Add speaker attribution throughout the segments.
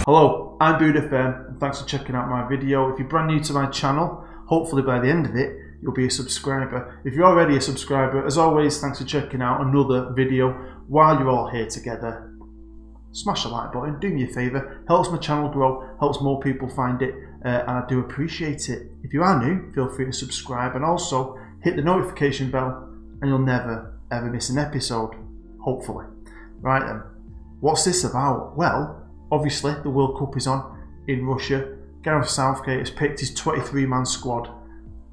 Speaker 1: Hello, I'm Bood FM and thanks for checking out my video. If you're brand new to my channel, hopefully by the end of it, you'll be a subscriber. If you're already a subscriber, as always, thanks for checking out another video. While you're all here together, smash the like button, do me a favour, helps my channel grow, helps more people find it, and I do appreciate it. If you are new, feel free to subscribe and also hit the notification bell and you'll never ever miss an episode, hopefully. Right then, what's this about? Well, obviously the World Cup is on in Russia. Gareth Southgate has picked his 23-man squad,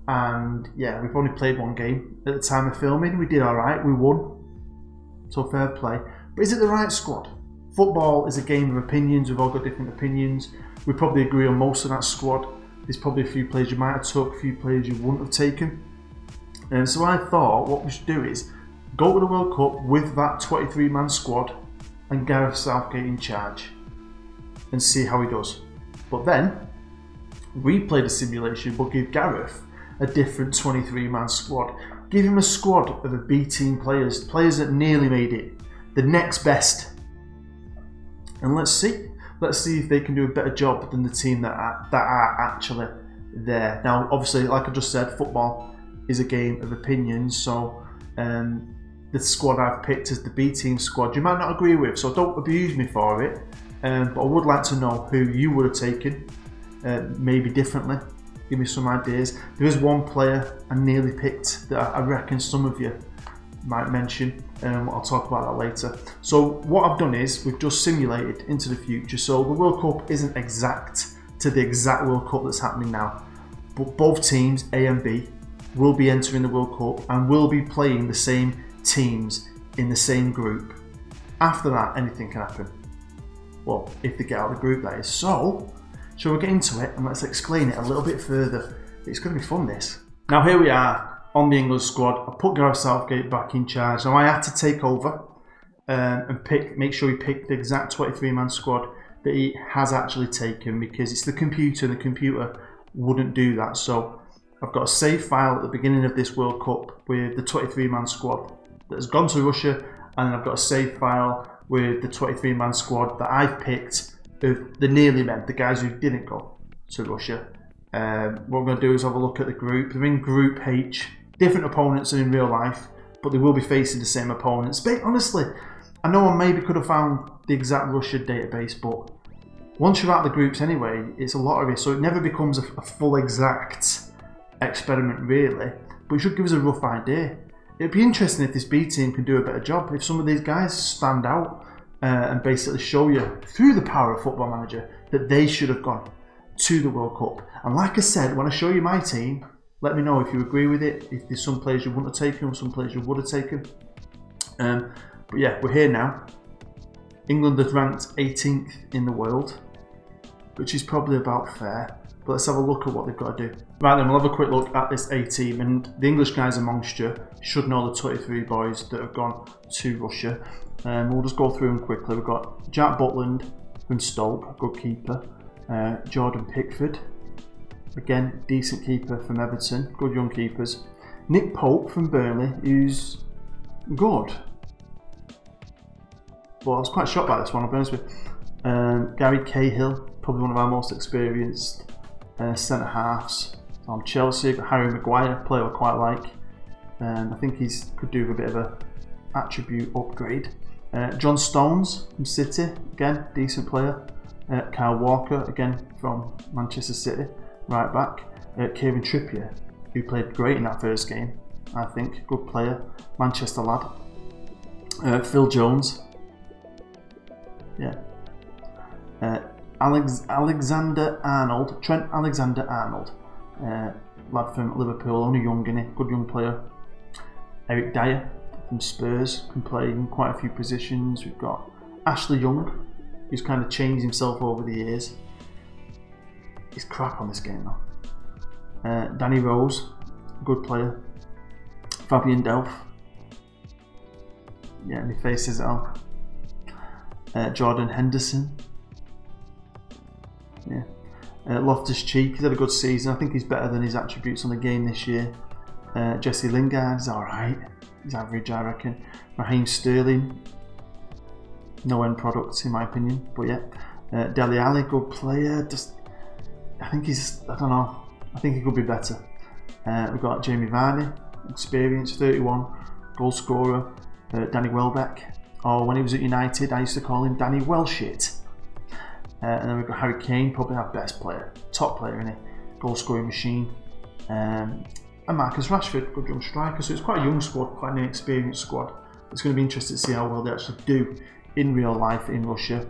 Speaker 1: and yeah, we've only played one game at the time of filming. We did alright, we won, so fair play. But is it the right squad? Football is a game of opinions. We've all got different opinions. We probably agree on most of that squad. There's probably a few players you might have took, a few players you wouldn't have taken. And so I thought what we should do is go to the World Cup with that 23-man squad and Gareth Southgate in charge and see how he does. But then replay the simulation, but give Gareth a different 23-man squad. Give him a squad of a B team players, players that nearly made it, the next best. And let's see if they can do a better job than the team that are actually there. Now, obviously, like I just said, football is a game of opinions. So the squad I've picked as the B team squad, you might not agree with, so don't abuse me for it. But I would like to know who you would have taken, maybe differently. Give me some ideas. There is one player I nearly picked that I reckon some of you might mention. I'll talk about that later. So what I've done is we've just simulated into the future. So the World Cup isn't exact to the exact World Cup that's happening now, but both teams, A and B, will be entering the World Cup and will be playing the same teams in the same group. After that, anything can happen. Well, if they get out of the group, that is. So, shall we get into it and let's explain it a little bit further. It's going to be fun, this. Now here we are on the England squad. I put Gareth Southgate back in charge. Now I had to take over and make sure he picked the exact 23-man squad that he has actually taken, because it's the computer and the computer wouldn't do that. So I've got a save file at the beginning of this World Cup with the 23-man squad that has gone to Russia, and then I've got a save file with the 23-man squad that I've picked of the nearly men, the guys who didn't go to Russia. What we're going to do is have a look at the group. They're in Group H, different opponents than in real life, but they will be facing the same opponents. But honestly, I know I maybe could have found the exact Russia database, but once you're out of the groups anyway, it's a lottery, so it never becomes a full exact experiment really, but it should give us a rough idea. It'd be interesting if this B team can do a better job, if some of these guys stand out and basically show you through the power of Football Manager that they should have gone to the World Cup. And like I said, when I show you my team, let me know if you agree with it, if there's some players you wouldn't have taken or some players you would have taken. But yeah, we're here now. England is ranked 18th in the world, which is probably about fair. But let's have a look at what they've got to do. Right then, we'll have a quick look at this A team, and the English guys amongst you should know the 23 boys that have gone to Russia. We'll just go through them quickly. We've got Jack Butland from Stoke, good keeper. Jordan Pickford, again, decent keeper from Everton, good young keepers. Nick Pope from Burnley, who's good. Well, I was quite shocked by this one, I'll be honest with you. Gary Cahill, probably one of our most experienced centre halves. From Chelsea, Harry Maguire, player I quite like. I think he could do with a bit of a attribute upgrade. John Stones from City, again, decent player. Kyle Walker, again from Manchester City, right back. Kieran Trippier, who played great in that first game, I think, good player, Manchester lad. Phil Jones, yeah. Alexander Arnold, Trent Alexander-Arnold, lad from Liverpool, only young, good young player. Eric Dyer from Spurs, can play in quite a few positions. We've got Ashley Young, who's kind of changed himself over the years. He's crap on this game though. Danny Rose, good player. Fabian Delph, yeah, my face says it all. Jordan Henderson, yeah. Loftus-Cheek, he's had a good season. I think he's better than his attributes on the game this year. Jesse Lingard is alright, he's average I reckon. Raheem Sterling, no end product in my opinion, but yeah. Dele Alli, good player. I think I don't know. I think he could be better. We've got Jamie Vardy, experience, 31, goal scorer. Danny Welbeck, or when he was at United, I used to call him Danny Wellshit. And then we've got Harry Kane, probably our best player, top player in it, goal scoring machine. And Marcus Rashford, good young striker. So it's quite a young squad, quite an inexperienced squad. It's going to be interesting to see how well they actually do in real life in Russia.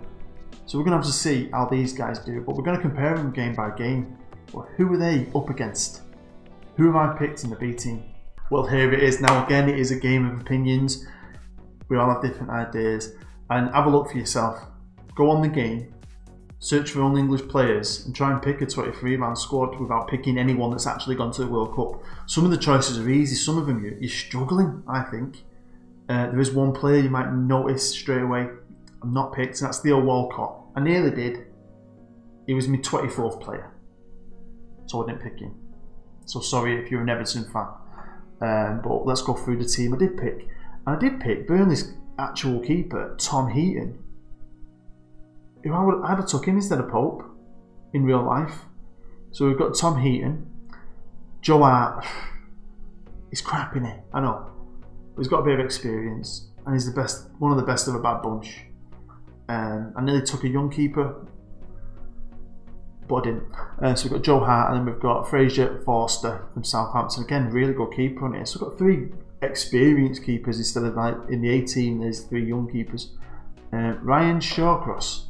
Speaker 1: So we're going to have to see how these guys do, but we're going to compare them game by game. Well, who are they up against? Who have I picked in the B team? Well, here it is. Now again, it is a game of opinions. We all have different ideas. And have a look for yourself. Go on the game, search for only English players, and try and pick a 23-man squad without picking anyone that's actually gone to the World Cup. Some of the choices are easy, some of them you're struggling, I think. There is one player you might notice straight away I'm not picked, and that's Theo Walcott. I nearly did. He was my 24th player, so I didn't pick him. So sorry if you're an Everton fan. But let's go through the team I did pick. And I did pick Burnley's actual keeper, Tom Heaton. Who I'd have took him instead of Pope in real life. So we've got Tom Heaton. Joe Hart. He's crap, innit? I know. But he's got a bit of experience. And he's the best, one of the best of a bad bunch. I nearly took a young keeper, but I didn't. So we've got Joe Hart, and then we've got Fraser Forster from Southampton. Again, really good keeper on here. So we've got 3 experienced keepers instead of like in the A team. There's 3 young keepers. Ryan Shawcross.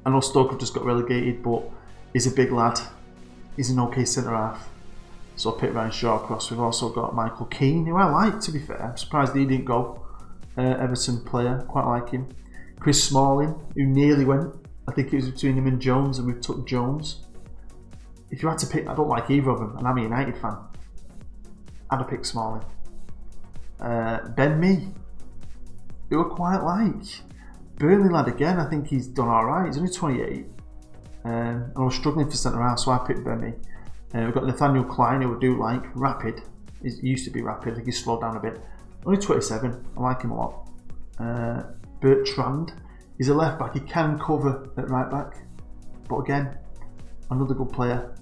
Speaker 1: I know Stoke have just got relegated, but he's a big lad. He's an okay centre half. So I picked Ryan Shawcross. We've also got Michael Keane, who I like, to be fair. I'm surprised he didn't go. Everton player, quite like him. Chris Smalling, who nearly went. I think it was between him and Jones, and we took Jones. If you had to pick, I don't like either of them, and I'm a United fan. I'd have picked Smalling. Ben Mee, who I quite like. Burnley lad again, I think he's done alright. He's only 28. And I was struggling for centre half, so I picked Ben Mee. We've got Nathaniel Klein, who I do like. Rapid. He used to be rapid, I think he's slowed down a bit. Only 27, I like him a lot. Bertrand, he's a left back, he can cover at right back. But again, another good player.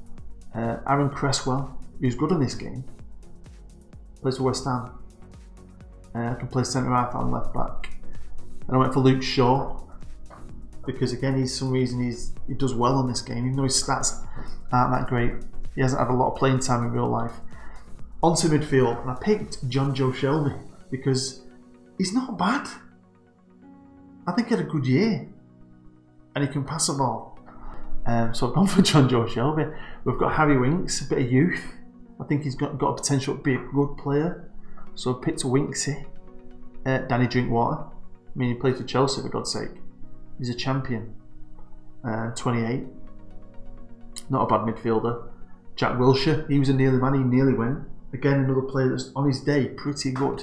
Speaker 1: Aaron Cresswell, who's good in this game. Plays for West Ham. Can play centre half and left back. And I went for Luke Shaw, because again, for some reason he does well in this game, even though his stats aren't that great. He hasn't had a lot of playing time in real life. Onto midfield, and I picked John Joe Shelby because he's not bad. I think he had a good year, and he can pass the ball. So I've gone for John Joe Shelby. We've got Harry Winks, a bit of youth. I think he's got a potential to be a good player. So I picked Winksy. Danny Drinkwater. I mean, he played for Chelsea, for God's sake. He's a champion. 28. Not a bad midfielder. Jack Wilshere, he was a nearly man, he nearly went. Again, another player that's on his day pretty good.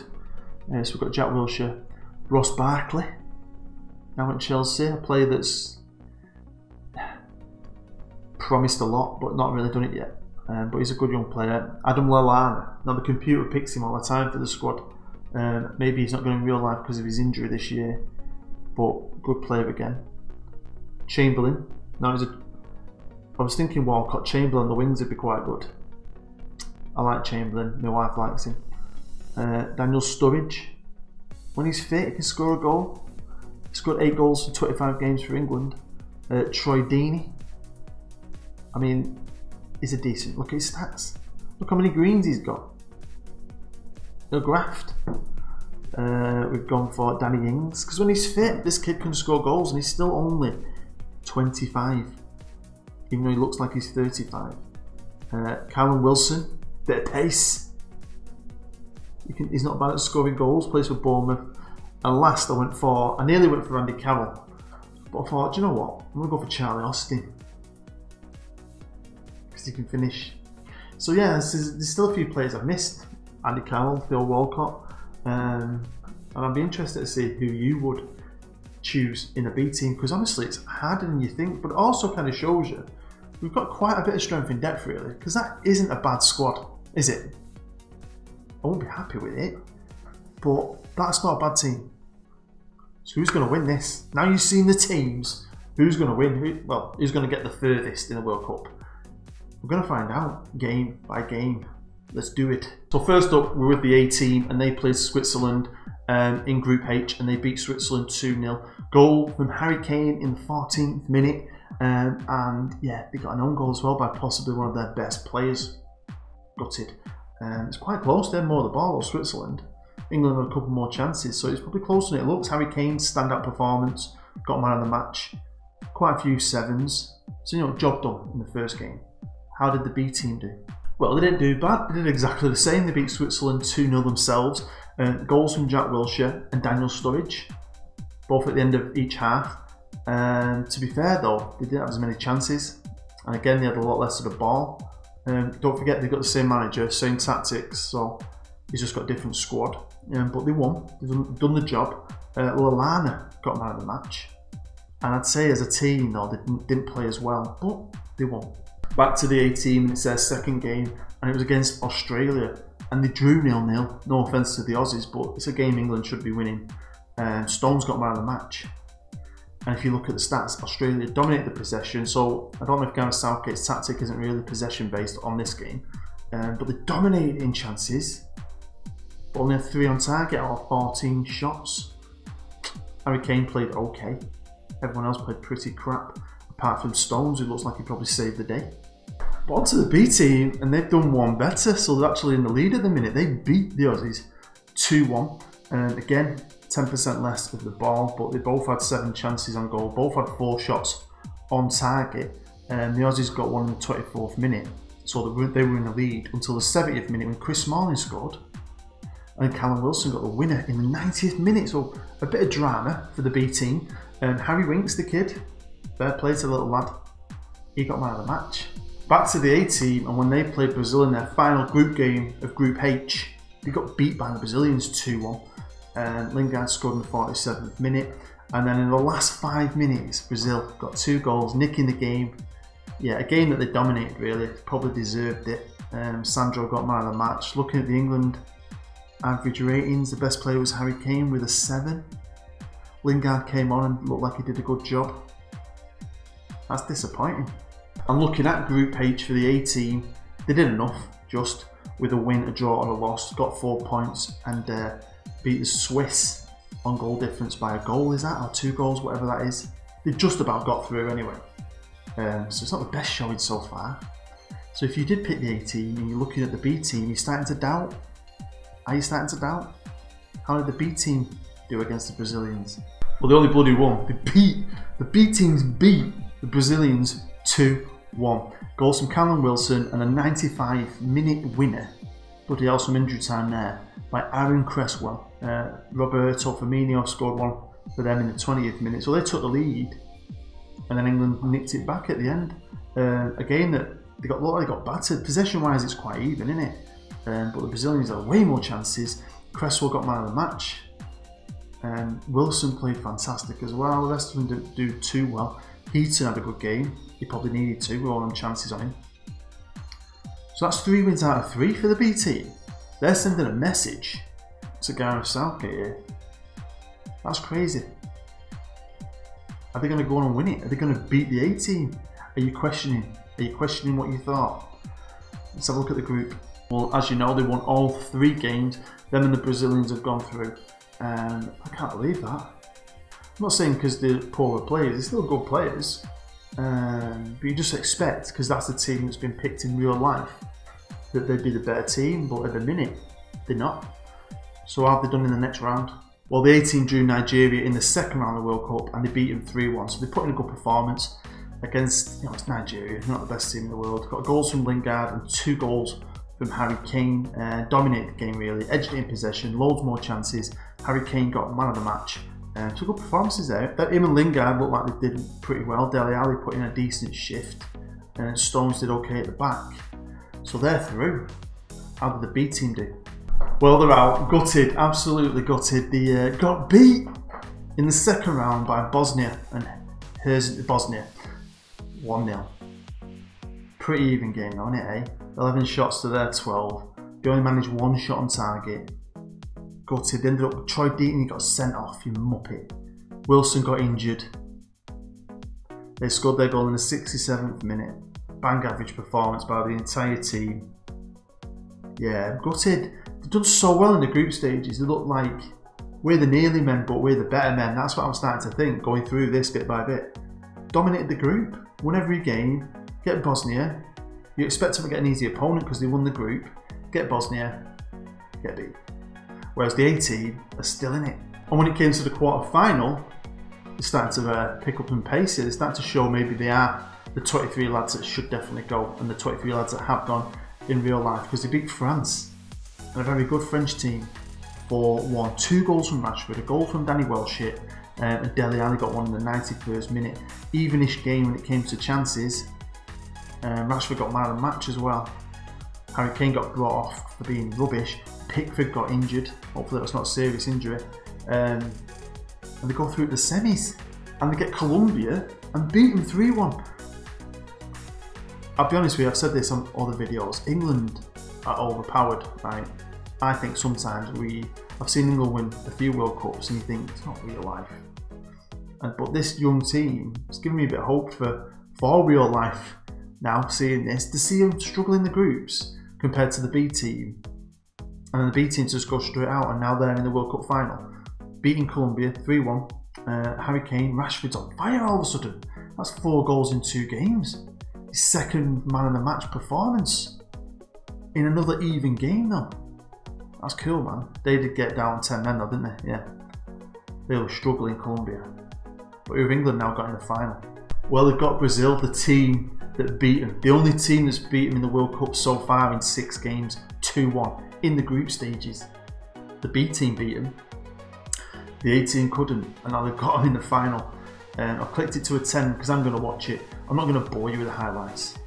Speaker 1: So we've got Jack Wilshere. Ross Barkley, now at Chelsea, a player that's promised a lot but not really done it yet. But he's a good young player. Adam Lallana, now the computer picks him all the time for the squad. Maybe he's not going in real life because of his injury this year, but good player again. Chamberlain, now I was thinking Walcott. Chamberlain, the wings would be quite good. I like Chamberlain, my wife likes him. Daniel Sturridge, when he's fit, he can score a goal. He scored 8 goals in 25 games for England. Troy Deeney, I mean, he's a decent, look at his stats. Look how many greens he's got. He'll graft. We've gone for Danny Ings, because when he's fit, this kid can score goals, and he's still only 25, even though he looks like he's 35. Callum Wilson, bit of pace. He's not bad at scoring goals, plays for Bournemouth. And last I nearly went for Andy Carroll, but I thought, do you know what, I'm going to go for Charlie Austin, because he can finish. So yeah, there's still a few players I've missed. Andy Carroll, Theo Walcott, and I'd be interested to see who you would choose in a B team, because honestly it's harder than you think, but it also kind of shows you we've got quite a bit of strength in depth really, because that isn't a bad squad, is it? I won't be happy with it, but that's not a bad team. So who's going to win this? Now you've seen the teams, Who's going to win? Who's going to get the furthest in the World Cup? We're going to find out game by game. Let's do it. So first up, we're with the A team, and they played Switzerland in Group H, and they beat Switzerland 2-0. Goal from Harry Kane in the 14th minute, and yeah, they got an own goal as well by possibly one of their best players. Gutted. It's quite close. They had more of the ball, Switzerland. England had a couple more chances, so it's probably closer than it looks. Harry Kane's standout performance, got man of the match. Quite a few sevens. So, you know, job done in the first game. How did the B team do? Well, they didn't do bad. They did exactly the same. They beat Switzerland 2-0 themselves. Goals from Jack Wilshere and Daniel Sturridge, both at the end of each half. To be fair though, they didn't have as many chances. And again, they had a lot less of the ball. Don't forget, they've got the same manager, same tactics, so he's just got a different squad. But they won. They've done the job. Lallana got man of the match. And I'd say as a team, though, they didn't play as well, but they won. Back to the A team, and it's their second game, and it was against Australia, and they drew 0-0. No offence to the Aussies, but it's a game England should be winning. Stones got man of the match. And if you look at the stats, Australia dominated the possession, so I don't know if Gareth Southgate's tactic isn't really possession based on this game, but they dominated in chances, but only had 3 on target out of 14 shots. Harry Kane played okay. Everyone else played pretty crap, apart from Stones, who looks like he probably saved the day. But on to the B team, and they've done one better, so they're actually in the lead at the minute. They beat the Aussies 2-1, and again, 10% less of the ball, but they both had 7 chances on goal, both had 4 shots on target, and the Aussies got one in the 24th minute, so they were in the lead until the 70th minute when Chris Smalling scored, and Callum Wilson got the winner in the 90th minute, so a bit of drama for the B team. Harry Winks, the kid, fair play to the little lad, he got man of the match. Back to the A team, and when they played Brazil in their final group game of Group H, they got beat by the Brazilians 2-1. Lingard scored in the 47th minute, and then in the last 5 minutes, Brazil got 2 goals, nicking the game. Yeah, a game that they dominated really, probably deserved it. Sandro got man of the match. Looking at the England average ratings, the best player was Harry Kane with a 7. Lingard came on and looked like he did a good job. That's disappointing. And looking at Group H for the A team, they did enough, just with a win, a draw, or a loss. Got 4 points and beat the Swiss on goal difference by a goal, is that? Or 2 goals, whatever that is. They just about got through anyway. So it's not the best showing so far. So if you did pick the A team and you're looking at the B team, you're starting to doubt. Are you starting to doubt? How did the B team do against the Brazilians? Well, they only bloody won. The B teams beat the Brazilians 2-1. Goals from Callum Wilson and a 95-minute winner. Bloody hell, some injury time there by Aaron Cresswell. Roberto Firmino scored one for them in the 20th minute. So they took the lead, and then England nicked it back at the end. A game that they got battered. Possession-wise, it's quite even, isn't it? But the Brazilians had way more chances. Cresswell got man of the match. Wilson played fantastic as well. The rest of them didn't do too well. Heaton had a good game. He probably needed to with all them chances on him. So that's 3 wins out of 3 for the B team. They're sending a message to Gareth Southgate here. That's crazy. Are they going to go on and win it? Are they going to beat the A team? Are you questioning? Are you questioning what you thought? Let's have a look at the group. Well, as you know, they won all 3 games. Them and the Brazilians have gone through. I can't believe that. I'm not saying because they're poorer players, they're still good players. But you just expect, because that's the team that's been picked in real life, that they'd be the better team, but at the minute, they're not. So how have they done in the next round? Well, the A team drew Nigeria in the second round of the World Cup, and they beat them 3-1. So they put in a good performance against, it's Nigeria, not the best team in the world. Got goals from Lingard and 2 goals from Harry Kane. Dominated the game really, edged it in possession, loads more chances. Harry Kane got man of the match. Two good performances there. Him and Lingard looked like they did pretty well. Dele Alli put in a decent shift, and Stones did okay at the back. So they're through. How did the B team do? Well, they're out. Gutted, absolutely gutted. They got beat in the second round by Bosnia, and here's Bosnia, 1-0. Pretty even game though, isn't it, eh? 11 shots to their 12. They only managed 1 shot on target. Gutted. They ended up with Troy Deaton, he got sent off, you muppet. Wilson got injured. They scored their goal in the 67th minute. Bang average performance by the entire team. Yeah, gutted. They've done so well in the group stages. They look like we're the nearly men, but we're the better men. That's what I'm starting to think, going through this bit by bit. Dominated the group, won every game, get Bosnia. You expect them to get an easy opponent because they won the group. Get Bosnia, get beat. Whereas the A team are still in it. And when it came to the quarter final, they started to pick up some pace here. They started to show maybe they are the 23 lads that should definitely go and the 23 lads that have gone in real life, because they beat France, and a very good French team, 4-1. 2 goals from Rashford, a goal from Danny Welshit, and Dele Alli got one in the 91st minute. Evenish game when it came to chances. Rashford got man of the match as well. Harry Kane got brought off for being rubbish. Pickford got injured. Hopefully that was not a serious injury. And they go through the semis and they get Colombia and beat them 3-1. I'll be honest with you, I've said this on other videos. England are overpowered, right? I think sometimes I've seen England win a few World Cups and you think it's not real life. But this young team is giving me a bit of hope for real life now, seeing this, to see them struggle in the groups compared to the B team. And then the B team just go straight out, and now they're in the World Cup final. Beating Colombia 3-1. Harry Kane, Rashford's on fire all of a sudden. That's 4 goals in 2 games. His second man of the match performance. In another even game though. That's cool, man. They did get down 10 men though, didn't they? Yeah. They were struggling, Colombia. But who have England now got in the final? Well, they've got Brazil, the team that beat them. The only team that's beat them in the World Cup so far in 6 games, 2-1 in the group stages. The B team beat them. The A team couldn't, and now they've got them in the final. I've clicked it to a 10 because I'm going to watch it. I'm not going to bore you with the highlights.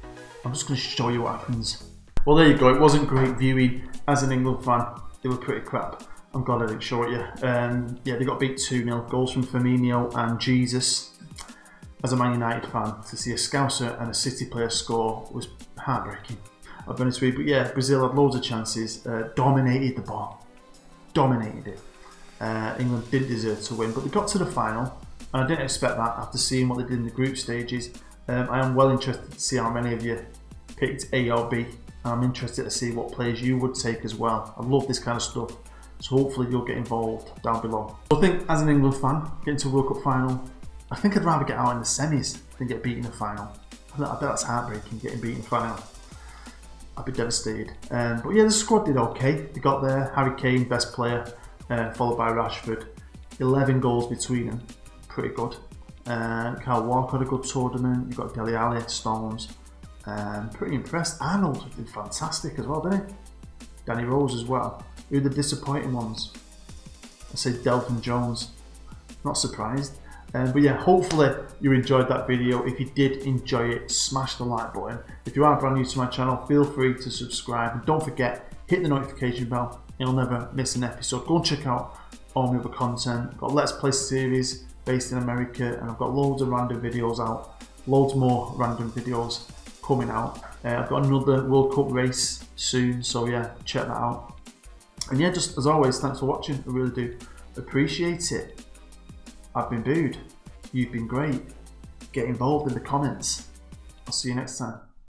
Speaker 1: I'm just going to show you what happens. Well, there you go. It wasn't great viewing as an England fan. They were pretty crap. I'm glad I didn't show it you. Yeah, they got beat 2-0. Goals from Firmino and Jesus. As a Man United fan, to see a Scouser and a City player score was heartbreaking. I'll be honest with you, but yeah, Brazil had loads of chances, dominated the ball, dominated it. England did deserve to win, but they got to the final, and I didn't expect that after seeing what they did in the group stages. I am well interested to see how many of you picked A or B, and I'm interested to see what players you would take as well. I love this kind of stuff, so hopefully you'll get involved down below. So I think as an England fan, getting to a World Cup final, I think I'd rather get out in the semis than get beat in the final. I bet that's heartbreaking, getting beat in the final. I'd be devastated. But yeah, the squad did okay. They got there. Harry Kane, best player, followed by Rashford. 11 goals between them, pretty good. Kyle Walker had a good tournament. You've got Dele Alli, Stones. Pretty impressed. Arnold did fantastic as well, didn't he? Danny Rose as well. Who are the disappointing ones? I say Delphin Jones. Not surprised. But yeah, hopefully you enjoyed that video. If you did enjoy it, smash the like button. If you are brand new to my channel, feel free to subscribe. And don't forget, hit the notification bell. You'll never miss an episode. Go and check out all my other content. I've got Let's Play series based in America, and I've got loads of random videos out. Loads more random videos coming out. I've got another World Cup race soon, so yeah, check that out. And yeah, just as always, thanks for watching. I really do appreciate it. I've been booed. You've been great. Get involved in the comments. I'll see you next time.